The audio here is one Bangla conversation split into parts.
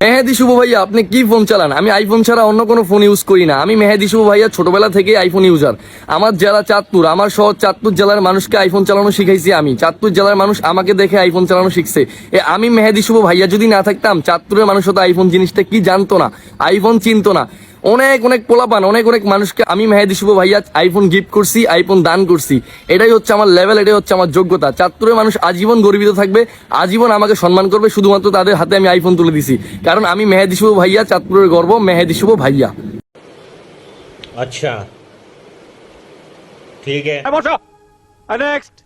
মেহেদি শুভ ভাইয়া, আপনি কি ফোন চালান? আমি আইফোন ছাড়া অন্য কোনো ফোন ইউজ করি না। আমি মেহেদি শুভ ভাইয়া ছোটবেলা থেকে আইফোন ইউজার। আমার জেলা চাঁদপুর, আমার শহর চাঁদপুর জেলার মানুষকে আইফোন চালানো শিখাইছি আমি। চাঁদপুর জেলার মানুষ আমাকে দেখে আইফোন চালানো শিখছে। আমি মেহেদি শুভ ভাইয়া যদি না থাকতাম, চাঁদপুরের মানুষ হতো আইফোন জিনিসটা কি জানতো না, আইফোন চিনতো না। অনেক অনেক পোলাপান, অনেক অনেক মানুষকে আমি মেহেদি শুভ ভাইয়া আইফোন গিফট করছি, আইফোন দান করছি। এটাই হচ্ছে আমার লেভেল, এটাই হচ্ছে আমার যোগ্যতা। চাঁদপুরের মানুষ আজীবন গর্বিত থাকবে, আজীবন আমাকে সম্মান করবে, শুধুমাত্র তাদের হাতে আমি আইফোন তুলে দিছি। কারণ আমি মেহেদি শুভ ভাইয়া, চাঁদপুরের গর্ব, মেহেদি শুভ ভাইয়া। अच्छा ठीक है। नेक्स्ट।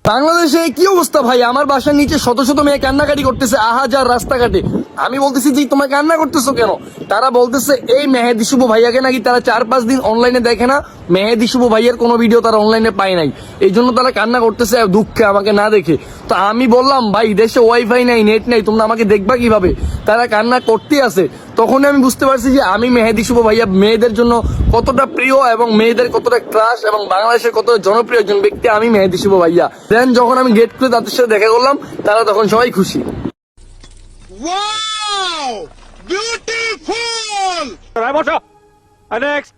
বাংলাদেশে কি অবস্থা ভাই? আমার বাসার নিচে শত শত মেয়ে কান্নাকাটি করতেছে আহাজার রাস্তাঘাটে। আমি বলতেছি যে তোমরা কান্না করতেছো কেন? তারা বলতেছে এই মেহেদি শুভ ভাইয়াকে নাকি তারা 4-5 দিন অনলাইনে দেখে না, মেহেদি শুভ ভাইয়ার কোনো ভিডিও তারা অনলাইনে পায় নাই, এই জন্য তারা কান্না করতেছে দুঃখে আমাকে না দেখে। তো আমি বললাম ভাই, দেশে ওয়াইফাই নাই, নেট নাই, তোমরা আমাকে দেখবা কিভাবে? তারা কান্না করতে আছে। তখনই আমি বুঝতে পারছি যে আমি মেহেদি শুভ ভাইয়া মেয়েদের জন্য কতটা প্রিয় এবং মেয়েদের কতটা ক্রাশ এবং বাংলাদেশের কতটা জনপ্রিয় একজন ব্যক্তি আমি মেহেদি শুভ ভাইয়া। দেন যখন আমি গেট খুলে তাদের সাথে দেখা করলাম, তারা তখন সবাই খুশি। नेक्स्ट।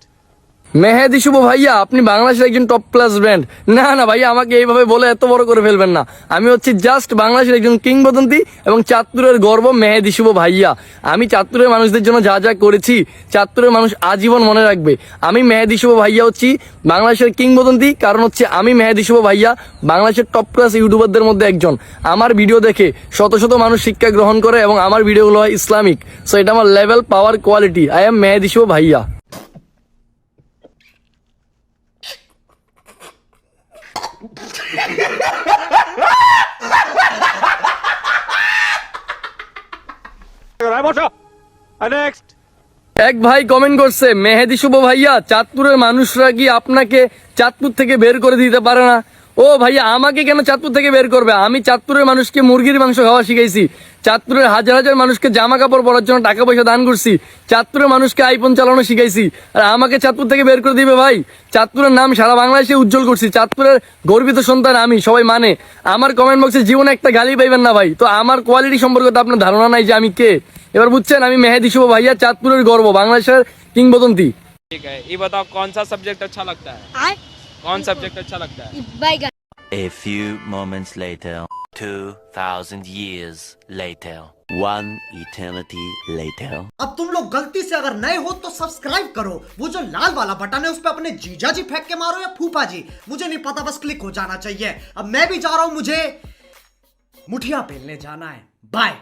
মেহেদি শুভ ভাইয়া, আপনি বাংলাদেশের একজন টপ ক্লাস ব্র্যান্ড। না না ভাইয়া, আমাকে এইভাবে বলে এত বড় করে ফেলবেন না। আমি হচ্ছি জাস্ট বাংলাদেশের একজন কিংবদন্তি এবং চাঁদপুরের গর্ব, মেহেদি শুভ ভাইয়া। আমি চাঁদপুরের মানুষদের জন্য যা যা করেছি, চাঁদপুরের মানুষ আজীবন মনে রাখবে। আমি মেহেদি শুভ ভাইয়া হচ্ছি বাংলাদেশের কিংবদন্তি, কারণ হচ্ছে আমি মেহেদি শুভ ভাইয়া বাংলাদেশের টপ ক্লাস ইউটিউবারদের মধ্যে একজন। আমার ভিডিও দেখে শত শত মানুষ শিক্ষা গ্রহণ করে এবং আমার ভিডিওগুলো হয় ইসলামিক। সো এটা আমার level, power, quality. I am Mehedi Shuvo ভাইয়া। नेक्स्ट। এক ভাই কমেন্ট করছে, মেহেদি শুভ ভাইয়া, চাঁদপুরের মানুষরা কি আপনাকে চাঁদপুর থেকে বের করে দিতে পারে না? ও ভাইয়া, আমাকে কেন চাঁদপুর থেকে বের করবে? আমি চাঁদপুরের মানুষকে মুরগির মাংস খাওয়া শিখাইছি, চাঁদপুরের হাজার হাজার মানুষকে জামা কাপড় পরার জন্য টাকা পয়সা দান করছি, চাঁদপুরের মানুষকে আইফোন চালানো শিখাইছি। আর আমাকে চাঁদপুর থেকে বের করে দিবে ভাই? চাঁদপুরের নাম সারা বাংলাদেশে উজ্জ্বল করছি, চাঁদপুরের গর্বিত সন্তান আমি, সবাই মানে। আমার কমেন্ট বক্সে জীবনে একটা গালি পাইবেন না ভাই। তো আমার কোয়ালিটি সম্পর্কে তো আপনার ধারণা নাই যে আমি কে। এবার বুঝছেন, আমি মেহেদি শুভ ভাইয়া, চাঁদপুরের গর্ব, বাংলাদেশের কিংবদন্তি। ठीक है, ये बताओ कौन सा सब्जेक्ट अच्छा लगता है? कौन सब्जेक्ट अच्छा लगता है? बैगन। A few moments later, 2000 years later, one eternity later. अब तुम लोग गलती से अगर नए हो तो सब्सक्राइब करो, वो जो लाल वाला बटन है उस पे अपने जीजा जी फेंक के मारो या फूफा जी, मुझे नहीं पता, बस क्लिक हो जाना चाहिए। अब मैं भी जा रहा हूं, मुझे मुठिया पेलने जाना है। बाय।